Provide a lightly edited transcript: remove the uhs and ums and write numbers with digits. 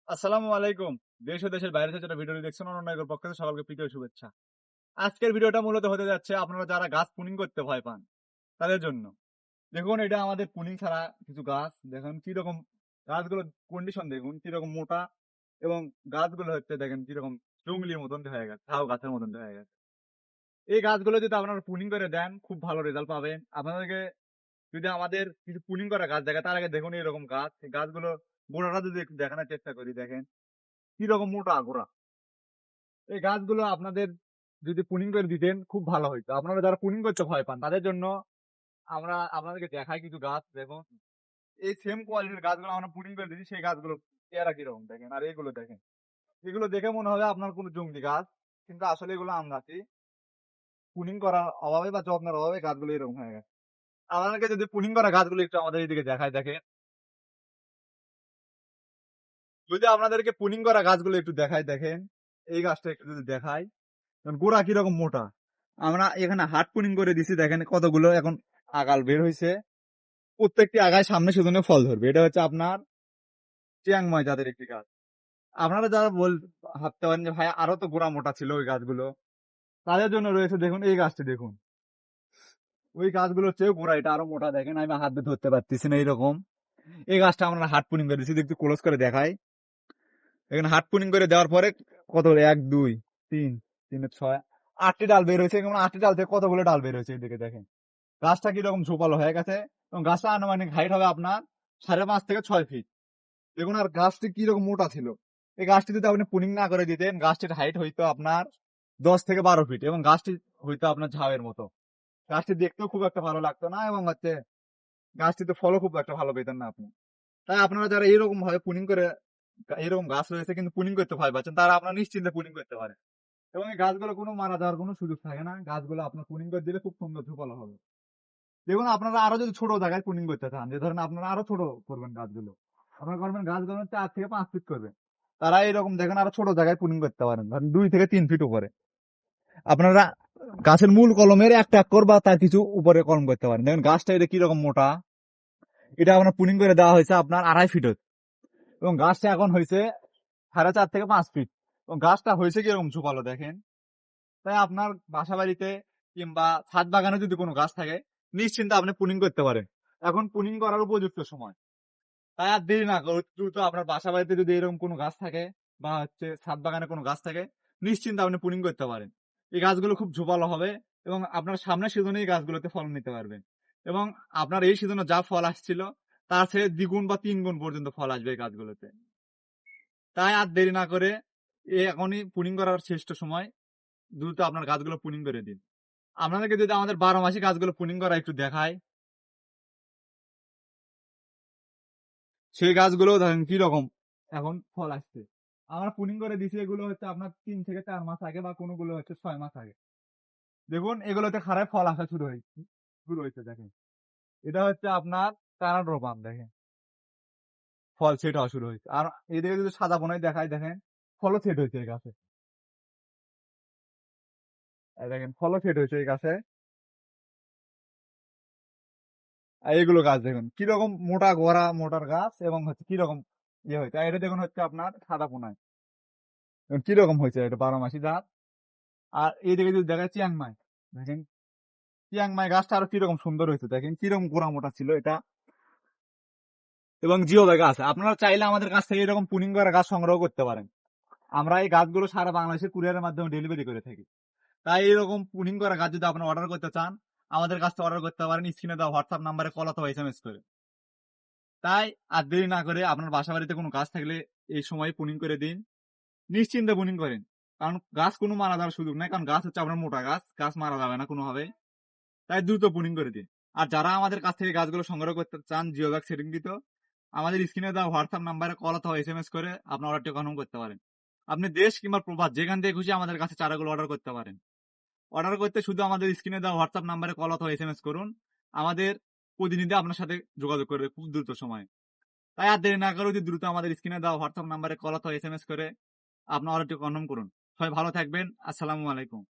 আসসালামু আলাইকুম। দেশ ও দেশের বাইরে থেকে যারা ভিডিওটি দেখছেন অনন্যায়ের পক্ষ থেকে সকলকে প্রীতি ও শুভেচ্ছা। আজকের ভিডিওটা মূলত হতে যাচ্ছে আপনারা যারা গাছ প্রুনিং করতে ভয় পান তাদের জন্য। দেখুন এটা আমাদের প্রুনিং ছাড়া কিছু গাছ দেখুন কিরকম গাছগুলোর কন্ডিশন দেখুন কিরকম মোটা এবং গাছগুলো হচ্ছে দেখেন কিরকম জংলির মতন হয়ে গেছে, ঝাউ গাছের মতন হয়ে গেছে। এই গাছগুলো যদি আপনারা প্রুনিং করে দেন খুব ভালো রেজাল্ট পাবেন। আপনাদেরকে যদি আমাদের কিছু প্রুনিং করা গাছ দেখে তার আগে দেখুন এরকম গাছ, এই গাছগুলো গোড়াটা যদি একটু দেখানোর চেষ্টা করি দেখেন কিরকম মোটা গোড়া। এই গাছগুলো আপনাদের যদি প্রুনিং করে দিতেন খুব ভালো হইতো। আপনারা যারা প্রুনিং করতে ভয় পান তাদের জন্য আমরা আপনাদেরকে দেখাই কিছু গাছ দেখুন। এই সেম কোয়ালিটির গাছগুলো আমরা প্রুনিং করে দিচ্ছি, সেই গাছগুলো চেহারা কিরকম দেখেন। আর এইগুলো দেখেন, এগুলো দেখে মনে হবে আপনার কোনো জংলি গাছ, কিন্তু আসলে এগুলো আম গাছই। প্রুনিং করার অভাবে বা যত্নের অভাবে গাছগুলো এরকম হয়ে গেছে। আপনাদেরকে যদি প্রুনিং করা গাছগুলো একটু আমাদের এইদিকে দেখায় দেখেন, যদি আপনাদেরকে প্রুনিং করা গাছগুলো একটু দেখায় দেখেন, এই গাছটা একটু যদি দেখায় গোড়া কিরকম মোটা। আমরা এখানে হাট পুনিং করে দিছি দেখেন কতগুলো এখন আগাল বের হয়েছে। প্রত্যেকটি আগায় সামনে সেজন্য ফল ধরবে। এটা হচ্ছে আপনার চিয়াংমাই জাতের একটি গাছ। আপনারা যারা ভাবতে পারেন যে ভাই আরো তো গোড়া মোটা ছিল ওই গাছগুলো, তাদের জন্য রয়েছে দেখুন এই গাছটি দেখুন। ওই গাছগুলোর চেয়েও গোড়া এটা আরো মোটা দেখেন, আমি হাত দিয়ে ধরতে পারতেছি না এইরকম। এই গাছটা আমরা হাট পুনিং করে দিচ্ছি, একটু ক্লোজ করে দেখাই। এখানে হাট পুনিং করে দেওয়ার পরে কত হলো 1 2 3 3 6 8টি ডাল বের হয়েছে। এবং 8টি ডাল থেকে কতগুলো ডাল বের হয়েছে এদিকে দেখেন। গাছটা কিরকম ঝোপালো হয়ে গেছে এবং গাছটা আনুমানিক হাইট হবে আপনার 5.5 থেকে 6 ফিট। দেখুন আর গাছটি কিরকম মোটা ছিল। এই গাছটি যদি আপনি পুনিং না করে দিতেন গাছটির হাইট হইতো আপনার 10 থেকে 12 ফিট এবং গাছটি হইতো আপনার ঝাউয়ের মতো। গাছটি দেখতেও খুব একটা ভালো লাগতো না এবং হচ্ছে গাছটিতে ফলও খুব একটা ভালো পেতেন না আপনি। তাই আপনারা যারা এরকম ভাবে পুনিং করে এরকম গাছ রয়েছে কিন্তু পুনিং করতে ভয় পাচ্ছেন, তারা আপনারা নিশ্চিন্তে পুনিং করতে পারেন। এবং এই গাছগুলো কোনো মারা যাওয়ার কোনো সুযোগ থাকে না। গাছগুলো আপনার পুনিং করে দিলে খুব সুন্দর ঝোপালো হবে। দেখুন আপনারা আরো যদি ছোট জায়গায় প্রুনিং করতে চান, যে ধরেন আপনারা আরো ছোট করবেন গাছগুলো, আপনারা করবেন গাছগুলো 4 থেকে 5 ফিট করবেন, তারা এরকম দেখেন আরো ছোট জায়গায় প্রুনিং করতে পারেন, ধরেন 2 থেকে 3 ফিট উপরে। আপনারা গাছের মূল কলমের একটা একর বা তার কিছু উপরে কলম করতে পারেন। দেখেন গাছটা এটা কিরকম মোটা। এটা আপনার প্রুনিং করে দেওয়া হয়েছে আপনার 2.5 ফিট এবং গাছটা এখন হয়েছে 4.5 থেকে 5 ফিট এবং গাছটা হয়েছে কিরকম ঝোপালো দেখেন। তাই আপনার বাসা বাড়িতে কিংবা ছাদ বাগানে যদি কোনো গাছ থাকে নিশ্চিন্তে আপনি প্রুনিং করতে পারেন। এখন প্রুনিং করার উপযুক্ত সময়। তাই আর দেরি না করে দ্রুত আপনার বাসা বাড়িতে যদি এরকম কোনো গাছ থাকে বা হচ্ছে ছাদ বাগানে কোনো গাছ থাকে নিশ্চিন্তে আপনি প্রুনিং করতে পারেন। এই গাছগুলো খুব ঝোপালো হবে এবং আপনার সামনের সিজনে এই গাছগুলোতে ফলন নিতে পারবেন। এবং আপনার এই সিজনে যা ফল আসছিল তার চেয়ে দ্বিগুণ বা 3 গুণ পর্যন্ত ফল আসবে এই গাছগুলোতে। তাই আর দেরি না করে এখনই প্রুনিং করার শ্রেষ্ঠ সময়। দ্রুত আপনার গাছগুলো প্রুনিং করে দিন। আপনাদেরকে যদি আমাদের 12 মাসি গাছগুলো প্রুনিং করা একটু দেখায়, সেই গাছগুলো দেখেন কিরকম এখন ফল আসছে। আমরা প্রুনিং করে দিছি এগুলো হচ্ছে আপনার 3 থেকে 4 মাস আগে বা কোনোগুলো হচ্ছে 6 মাস আগে। দেখুন এগুলোতে খারাপ ফল আসা শুরু হয়েছে দেখেন। এটা হচ্ছে আপনার কানাডা পাম দেখেন, ফল সেট হওয়া শুরু হয়েছে। আর এদিকে যদি সাদা বনাই দেখায় দেখেন ফলও সেট হয়েছে এই গাছে। এই দেখেন ফলও সেট হয়েছে এই গাছে। আর এগুলো গাছ দেখুন কিরকম মোটা গোড়া মোটার গাছ এবং হচ্ছে কিরকম ইয়ে হয়েছে। আর এটা দেখুন হচ্ছে আপনার সাদা পোনায় কিরকম হয়েছে, এটা 12 মাসি জাত। আর এইদিকে যদি দেখায় চিয়াংমাই দেখেন, চিয়াংমাই গাছটা আরো কিরকম সুন্দর হয়েছে দেখেন কিরকম গোড়া মোটা ছিল এটা। এবং জিও ব্যাগ আছে, আপনারা চাইলে আমাদের কাছ থেকে এরকম পুনিং করা গাছ সংগ্রহ করতে পারেন। আমরা এই গাছগুলো সারা বাংলাদেশে কুরিয়ারের মাধ্যমে ডেলিভারি করে থাকি। তাই এরকম পুনিং করা গাছ যদি আপনারা অর্ডার করতে চান আমাদের কাছ থেকে অর্ডার করতে পারেন স্ক্রিনে দেওয়া হোয়াটসঅ্যাপ নাম্বারে কল অথবা এসএমএস করে। তাই আর দেরি না করে আপনার বাসা বাড়িতে কোনো গাছ থাকলে এই সময় পুনিং করে দিন, নিশ্চিন্তে পুনিং করেন। কারণ গাছ কোনো মারা যাওয়ার সুযোগ নেই, কারণ গাছ হচ্ছে আপনার মোটা গাছ, গাছ মারা যাবে না কোনোভাবে। তাই দ্রুত পুনিং করে দিন। আর যারা আমাদের কাছ থেকে গাছগুলো সংগ্রহ করতে চান জিও ব্যাগ সেটিং দিত, আমাদের স্ক্রিনে দেওয়া হোয়াটসঅ্যাপ নাম্বারে কল অথবা এসএমএস করে আপনার অর্ডারটি কনফার্ম করতে পারেন। আপনি দেশ কিংবা প্রবাস যেখান থেকে খুশি আমাদের কাছে চারাগুলো অর্ডার করতে পারেন। অর্ডার করতে শুধু আমাদের স্ক্রিনে দেওয়া হোয়াটসঅ্যাপ নাম্বারে কল অথবা এসএমএস করুন। আমাদের প্রতিনিধি আপনার সাথে যোগাযোগ করবে খুব দ্রুত সময়ে। তাই আর দেরি না করে যদি দ্রুত আমাদের স্ক্রিনে দেওয়া হোয়াটসঅ্যাপ নাম্বারে কল অথবা এসএমএস করে আপনার অর্ডারটি কনফার্ম করুন। সবাই ভালো থাকবেন। আসসালামু আলাইকুম।